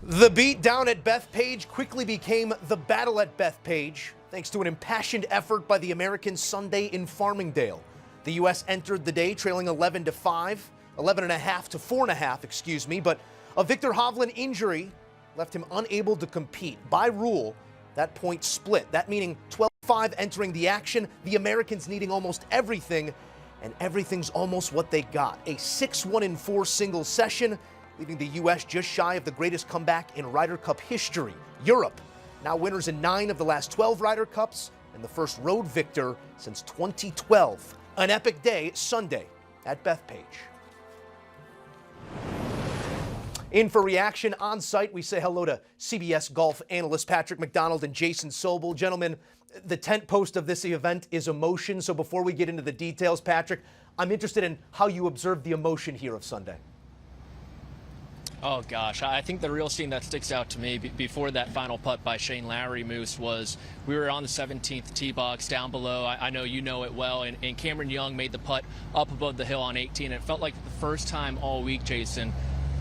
The beat down at Bethpage quickly became the battle at Bethpage, thanks to an impassioned effort by the Americans Sunday in Farmingdale. The U.S. entered the day trailing 11-5, 11.5 to 4.5, excuse me, but a Viktor Hovland injury left him unable to compete. By rule, that point split. That meaning 12-5 entering the action, the Americans needing almost everything, and everything's almost what they got. A 6-1-4 singles session, leaving the U.S. just shy of the greatest comeback in Ryder Cup history. Europe, now winners in 9 of the last 12 Ryder Cups, and the first road victor since 2012. An epic day Sunday at Bethpage. In for reaction on site, we say hello to CBS golf analysts Patrick McDonald and Jason Sobel. Gentlemen, the tent post of this event is emotion. So before we get into the details, Patrick, I'm interested in how you observed the emotion here of Sunday. Oh, gosh. I think the real scene that sticks out to me before that final putt by Shane Lowry, Moose, was we were on the 17th tee box down below. I know you know it well. And Cameron Young made the putt up above the hill on 18. It felt like the first time all week, Jason,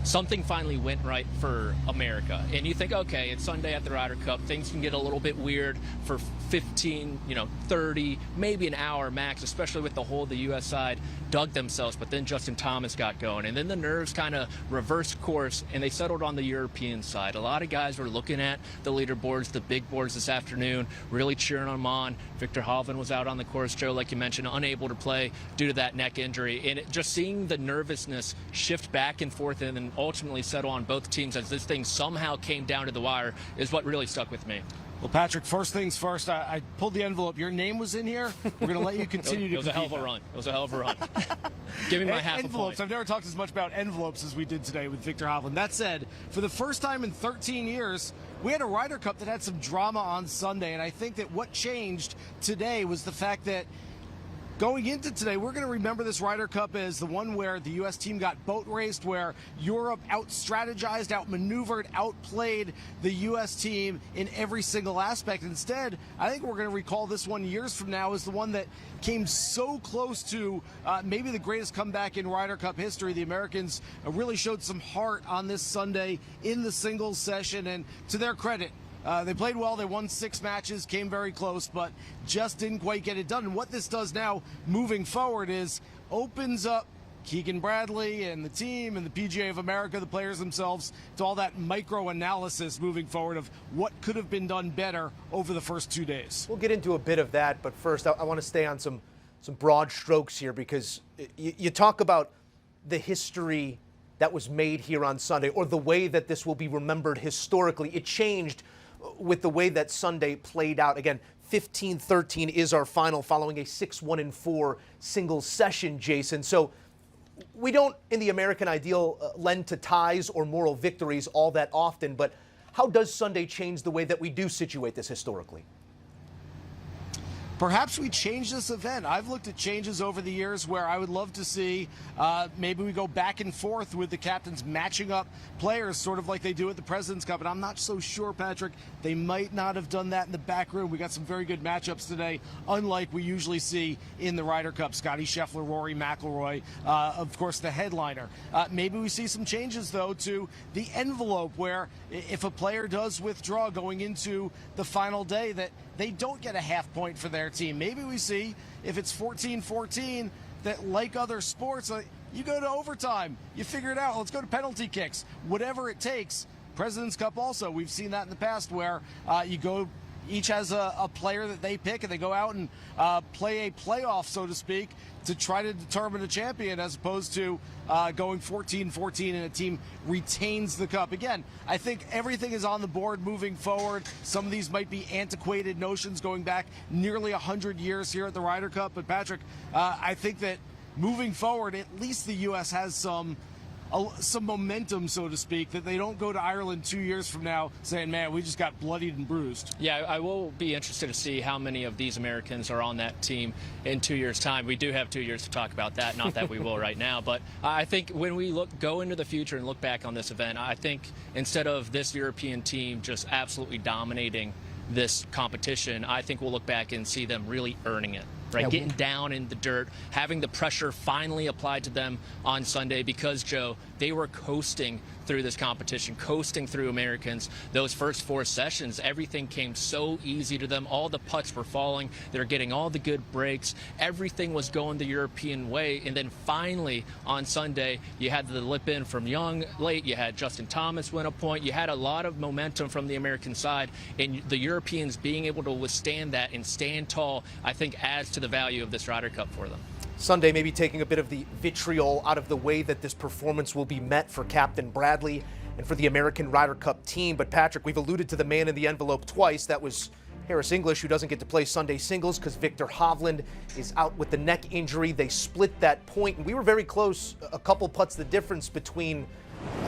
something finally went right for America. And you think, okay, it's Sunday at the Ryder Cup. Things can get a little bit weird for 15, 30, maybe an hour max, especially with the hole the U.S. side dug themselves. But then Justin Thomas got going. And then the nerves kind of reversed course, and they settled on the European side. A lot of guys were looking at the leaderboards, the big boards this afternoon, really cheering them on. Viktor Hovland was out on the course, Joe, like you mentioned, unable to play due to that neck injury. And just seeing the nervousness shift back and forth and then ultimately settle on both teams as this thing somehow came down to the wire is what really stuck with me. Well, Patrick, first things first, I pulled the envelope. Your name was in here. We're going to let you continue to It was a hell of a run. It was a hell of a run. Give me my half envelopes. a point. I've never talked as much about envelopes as we did today with Viktor Hovland. That said, for the first time in 13 years, we had a Ryder Cup that had some drama on Sunday, and I think that what changed today was the fact that going into today, we're going to remember this Ryder Cup as the one where the U.S. team got boat raced, where Europe out-strategized, out-maneuvered, outplayed the U.S. team in every single aspect. Instead, I think we're going to recall this one years from now as the one that came so close to maybe the greatest comeback in Ryder Cup history. The Americans really showed some heart on this Sunday in the singles session, and to their credit, they played well. They won 6 matches, came very close, but just didn't quite get it done. And what this does now moving forward is opens up Keegan Bradley and the team and the PGA of America, the players themselves, to all that micro-analysis moving forward of what could have been done better over the first 2 days. We'll get into a bit of that, but first I want to stay on some broad strokes here, because you talk about the history that was made here on Sunday, or the way that this will be remembered historically. It changed with the way that Sunday played out. Again, 15-13 is our final following a 6-1-4 single session, Jason. So we don't, in the American ideal, lend to ties or moral victories all that often, but how does Sunday change the way that we do situate this historically? Perhaps we change this event. I've looked at changes over the years where I would love to see maybe we go back and forth with the captains matching up players, sort of like they do at the President's Cup. And I'm not so sure, Patrick, they might not have done that in the back room. We got some very good matchups today, unlike we usually see in the Ryder Cup. Scotty Scheffler, Rory McIlroy, of course, the headliner. Maybe we see some changes, though, to the envelope, where if a player does withdraw going into the final day, that they don't get a half point for their team. Maybe we see, if it's 14-14, that like other sports, you go to overtime, you figure it out, let's go to penalty kicks, whatever it takes. President's Cup also, we've seen that in the past, where you go, each has a player that they pick, and they go out and play a playoff, so to speak, to try to determine a champion, as opposed to going 14-14 and a team retains the cup. Again, I think everything is on the board moving forward. Some of these might be antiquated notions going back nearly 100 years here at the Ryder Cup. But Patrick, I think that moving forward, at least the U.S. has some momentum, so to speak, that they don't go to Ireland 2 years from now saying, man, we just got bloodied and bruised. Yeah, I will be interested to see how many of these Americans are on that team in 2 years' time. We do have 2 years to talk about that, not that we will right now, but I think when we go into the future and look back on this event, I think instead of this European team just absolutely dominating this competition, I think we'll look back and see them really earning it. right? Yeah, Getting down in the dirt, having the pressure finally applied to them on Sunday because, Joe, they were coasting through this competition, coasting through Americans. Those first 4 sessions, everything came so easy to them. All the putts were falling. They were getting all the good breaks. Everything was going the European way. And then finally on Sunday, you had the lip in from Young late. You had Justin Thomas win a point. You had a lot of momentum from the American side. And the Europeans being able to withstand that and stand tall, I think adds to the value of this Ryder Cup for them. Sunday maybe taking a bit of the vitriol out of the way that this performance will be met for Captain Bradley and for the American Ryder Cup team. But Patrick, we've alluded to the man in the envelope twice. That was Harris English, who doesn't get to play Sunday singles because Victor Hovland is out with the neck injury. They split that point, and we were very close, a couple putts the difference between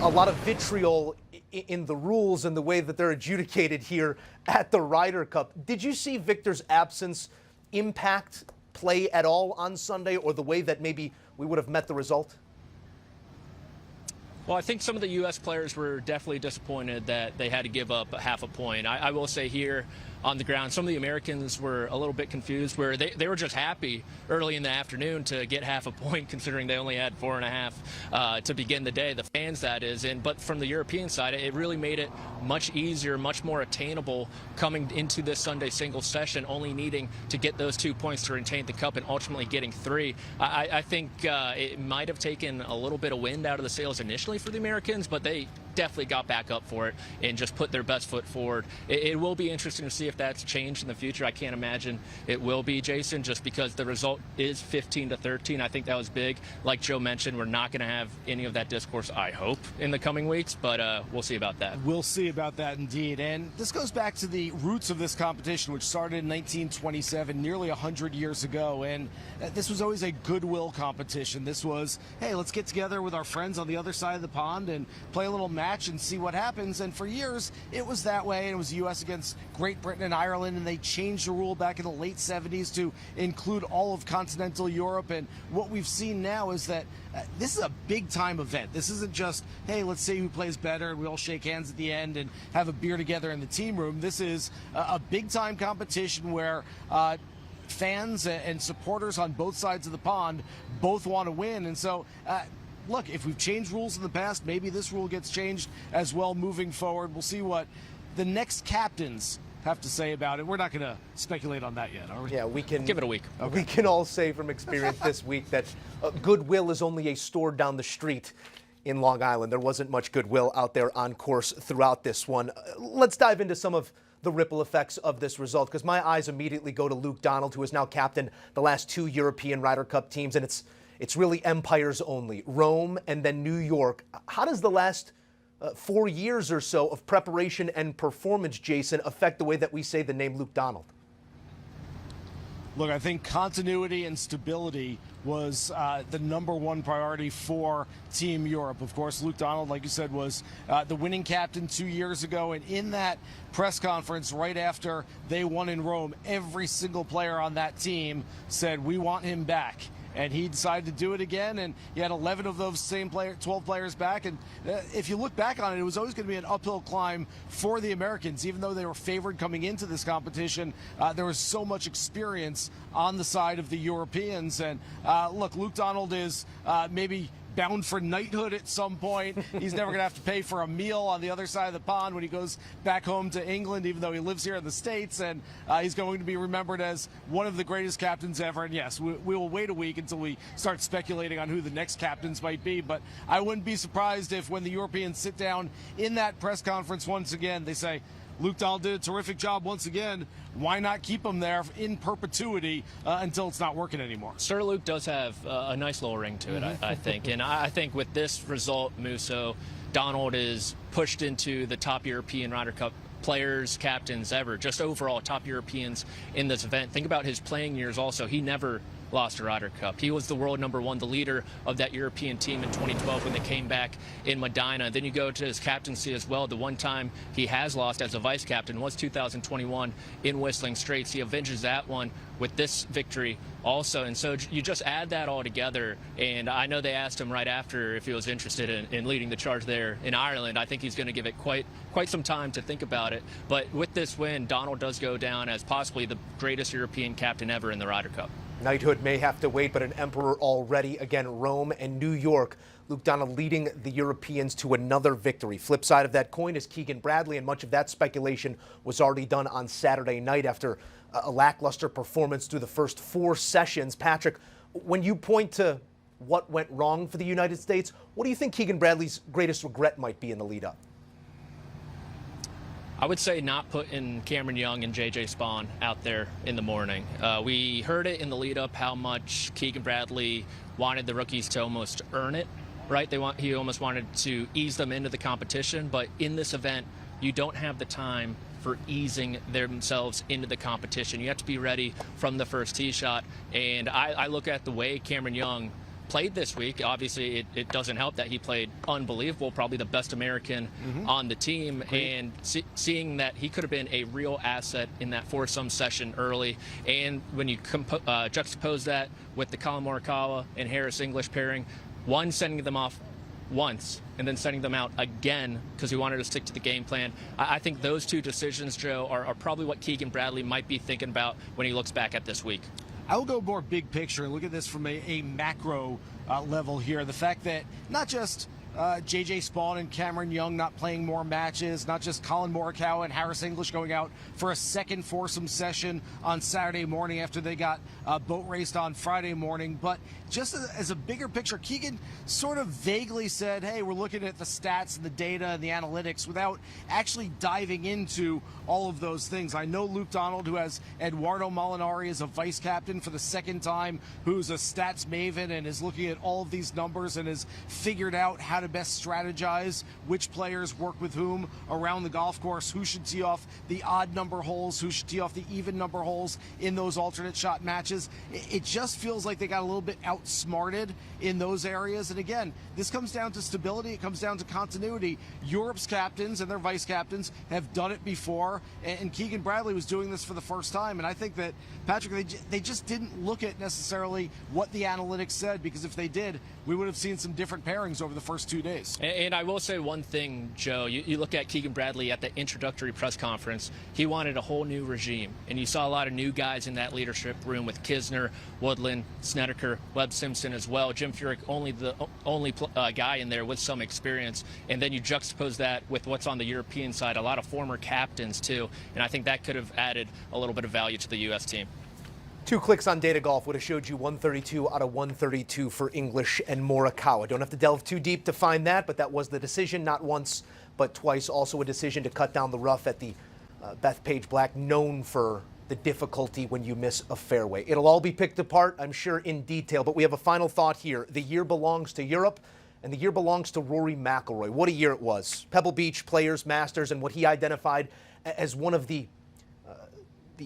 a lot of vitriol in the rules and the way that they're adjudicated here at the Ryder Cup. Did you see Victor's absence impact play at all on Sunday, or the way that maybe we would have met the result? Well, I think some of the U.S. players were definitely disappointed that they had to give up half a point. I will say here on the ground, some of the Americans were a little bit confused, where they were just happy early in the afternoon to get half a point, considering they only had 4.5 to begin the day, the fans that is. But from the European side, it really made it much easier, much more attainable coming into this Sunday singles session, only needing to get those 2 points to retain the cup and ultimately getting 3. I think it might have taken a little bit of wind out of the sails initially for the Americans, but they definitely got back up for it and just put their best foot forward. It will be interesting to see if that's changed in the future. I can't imagine it will be, Jason, just because the result is 15-13. I think that was big. Like Joe mentioned, we're not going to have any of that discourse, I hope, in the coming weeks, but we'll see about that. We'll see about that indeed. And this goes back to the roots of this competition, which started in 1927, nearly 100 years ago. And this was always a goodwill competition. This was, hey, let's get together with our friends on the other side of the pond and play a little match and see what happens. And for years, it was that way. And it was the U.S. against Great Britain and Ireland, and they changed the rule back in the late 70s to include all of continental Europe. And what we've seen now is that this is a big-time event. This isn't just, hey, let's see who plays better, and we all shake hands at the end and have a beer together in the team room. This is a big-time competition where fans and supporters on both sides of the pond both want to win. And so look, if we've changed rules in the past, maybe this rule gets changed as well moving forward. We'll see what the next captains have to say about it. We're not going to speculate on that yet, are we? Yeah, we can give it a week. Okay. We can all say from experience this week that goodwill is only a store down the street in Long Island. There wasn't much goodwill out there on course throughout this one. Let's dive into some of the ripple effects of this result, because my eyes immediately go to Luke Donald, who has now captained the last 2 European Ryder Cup teams, and it's really empires only, Rome and then New York. How does the last 4 years or so of preparation and performance, Jason, affect the way that we say the name Luke Donald? Look, I think continuity and stability was the #1 priority for Team Europe. Of course, Luke Donald, like you said, was the winning captain 2 years ago. And in that press conference right after they won in Rome, every single player on that team said, we want him back. And he decided to do it again, and he had 11 of those same 12 players back. And if you look back on it, it was always going to be an uphill climb for the Americans. Even though they were favored coming into this competition, there was so much experience on the side of the Europeans. And look, Luke Donald is maybe bound for knighthood at some point. He's never going to have to pay for a meal on the other side of the pond when he goes back home to England, even though he lives here in the States. And he's going to be remembered as one of the greatest captains ever. And yes, we will wait a week until we start speculating on who the next captains might be. But I wouldn't be surprised if when the Europeans sit down in that press conference once again, they say, Luke Donald did a terrific job once again. Why not keep him there in perpetuity until it's not working anymore? Sir Luke does have a nice little ring to it, I think. And I think with this result, Musso, Donald is pushed into the top European Ryder Cup players, captains ever, just overall top Europeans in this event. Think about his playing years also. He never lost a Ryder Cup. He was the world #1, the leader of that European team in 2012 when they came back in Medina. Then you go to his captaincy as well. The one time he has lost as a vice captain was 2021 in Whistling Straits. He avenges that one with this victory also. And so you just add that all together. And I know they asked him right after if he was interested in leading the charge there in Ireland. I think he's going to give it quite some time to think about it. But with this win, Donald does go down as possibly the greatest European captain ever in the Ryder Cup. Knighthood may have to wait, but an emperor already. Again, Rome and New York. Luke Donald leading the Europeans to another victory. Flip side of that coin is Keegan Bradley, and much of that speculation was already done on Saturday night after a lackluster performance through the first 4 sessions. Patrick, when you point to what went wrong for the United States, what do you think Keegan Bradley's greatest regret might be in the lead-up? I would say not putting Cameron Young and J.J. Spawn out there in the morning. We heard it in the lead-up how much Keegan Bradley wanted the rookies to almost earn it, right? He almost wanted to ease them into the competition, but in this event, you don't have the time for easing themselves into the competition. You have to be ready from the first tee shot, and I look at the way Cameron Young played this week. Obviously, it doesn't help that he played unbelievable, probably the best American on the team, and seeing that he could have been a real asset in that foursome session early. And when you juxtapose that with the Colin Morikawa and Harris English pairing, one sending them off once and then sending them out again because he wanted to stick to the game plan. I think those two decisions, Joe, are probably what Keegan Bradley might be thinking about when he looks back at this week. I will go more big picture and look at this from a macro level here. The fact that not just J.J. Spawn and Cameron Young not playing more matches, not just Colin Morikawa and Harris English going out for a second foursome session on Saturday morning after they got boat raced on Friday morning, but just as a bigger picture, Keegan sort of vaguely said, hey, we're looking at the stats and the data and the analytics without actually diving into all of those things. I know Luke Donald, who has Eduardo Molinari as a vice captain for the second time, who's a stats maven and is looking at all of these numbers and has figured out how to best strategize which players work with whom around the golf course, who should tee off the odd number holes, who should tee off the even number holes in those alternate shot matches. It just feels like they got a little bit outsmarted in those areas. And again, this comes down to stability. It comes down to continuity. Europe's captains and their vice captains have done it before, and Keegan Bradley was doing this for the first time. And I think that, Patrick, they just didn't look at necessarily what the analytics said, because if they did, we would have seen some different pairings over the first 2 days. And I will say one thing, Joe. You look at Keegan Bradley at the introductory press conference. He wanted a whole new regime, and you saw a lot of new guys in that leadership room with Kisner, Woodland, Snedeker, Webb Simpson as well. Jim Furyk, only the only guy in there with some experience. And then you juxtapose that with what's on the European side, a lot of former captains too. And I think that could have added a little bit of value to the U.S. team. 2 clicks on Data Golf would have showed you 132 out of 132 for English and Morikawa. Don't have to delve too deep to find that, but that was the decision, not once, but twice. Also a decision to cut down the rough at the Bethpage Black, known for the difficulty when you miss a fairway. It'll all be picked apart, I'm sure, in detail, but we have a final thought here. The year belongs to Europe, and the year belongs to Rory McIlroy. What a year it was. Pebble Beach, Players, Masters, and what he identified as one of the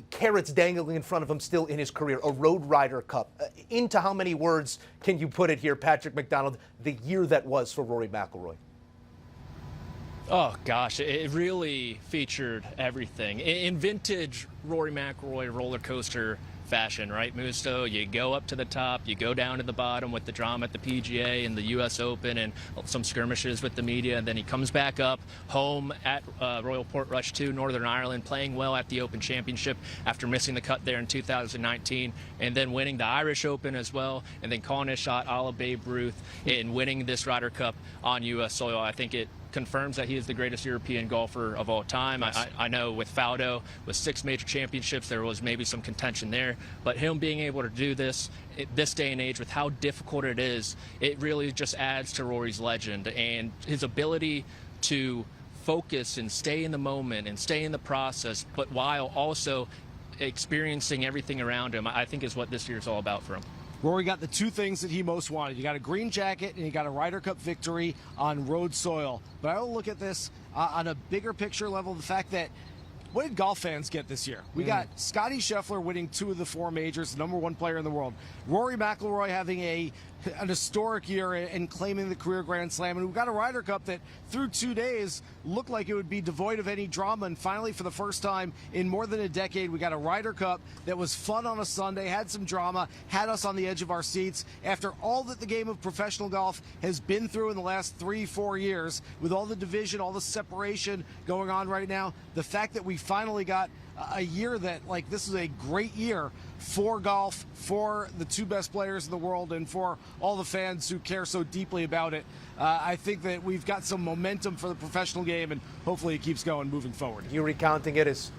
carrots dangling in front of him still in his career, a road Ryder Cup. Into how many words can you put it here, Patrick McDonald, the year that was for Rory McIlroy? Oh, gosh, it really featured everything. In vintage Rory McIlroy roller coaster fashion, right, Musto? You go up to the top, you go down to the bottom with the drama at the PGA and the U.S. Open and some skirmishes with the media, and then he comes back up home at Royal Portrush 2, Northern Ireland, playing well at the Open Championship after missing the cut there in 2019, and then winning the Irish Open as well, and then calling his shot a la Babe Ruth and winning this Ryder Cup on U.S. soil. I think it confirms that he is the greatest European golfer of all time. Yes. I know with Faudo, with 6 major championships, there was maybe some contention there, but him being able to do this this day and age with how difficult it is, it really just adds to Rory's legend, and his ability to focus and stay in the moment and stay in the process, but while also experiencing everything around him, I think is what this year is all about for him. Rory got the 2 things that he most wanted. You got a green jacket and you got a Ryder Cup victory on road soil. But I will look at this on a bigger picture level, the fact that what did golf fans get this year? We got Scottie Scheffler winning 2 of the 4 majors, the #1 player in the world. Rory McIlroy having an historic year and claiming the career Grand Slam. And we've got a Ryder Cup that through 2 days looked like it would be devoid of any drama. And finally, for the first time in more than a decade, we got a Ryder Cup that was fun on a Sunday, had some drama, had us on the edge of our seats. After all that the game of professional golf has been through in the last 3-4 years, with all the division, all the separation going on right now, the fact that we finally got a year that, like, this is a great year for golf, for the two best players in the world, and for all the fans who care so deeply about it. I think that we've got some momentum for the professional game, and hopefully it keeps going moving forward. You recounting it is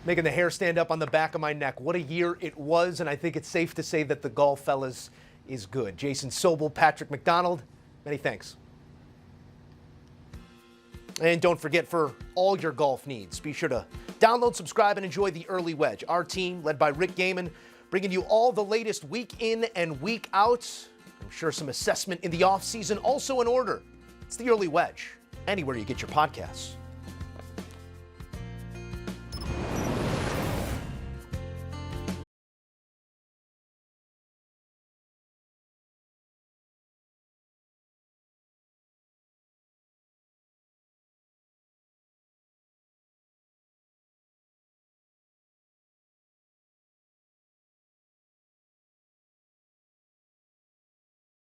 making the hair stand up on the back of my neck. What a year it was, and I think it's safe to say that the golf, fellas, is good. Jason Sobel, Patrick McDonald, many thanks. And don't forget, for all your golf needs, be sure to download, subscribe, and enjoy The Early Wedge. Our team, led by Rick Gaiman, bringing you all the latest week in and week out. I'm sure some assessment in the offseason also in order. It's The Early Wedge, anywhere you get your podcasts.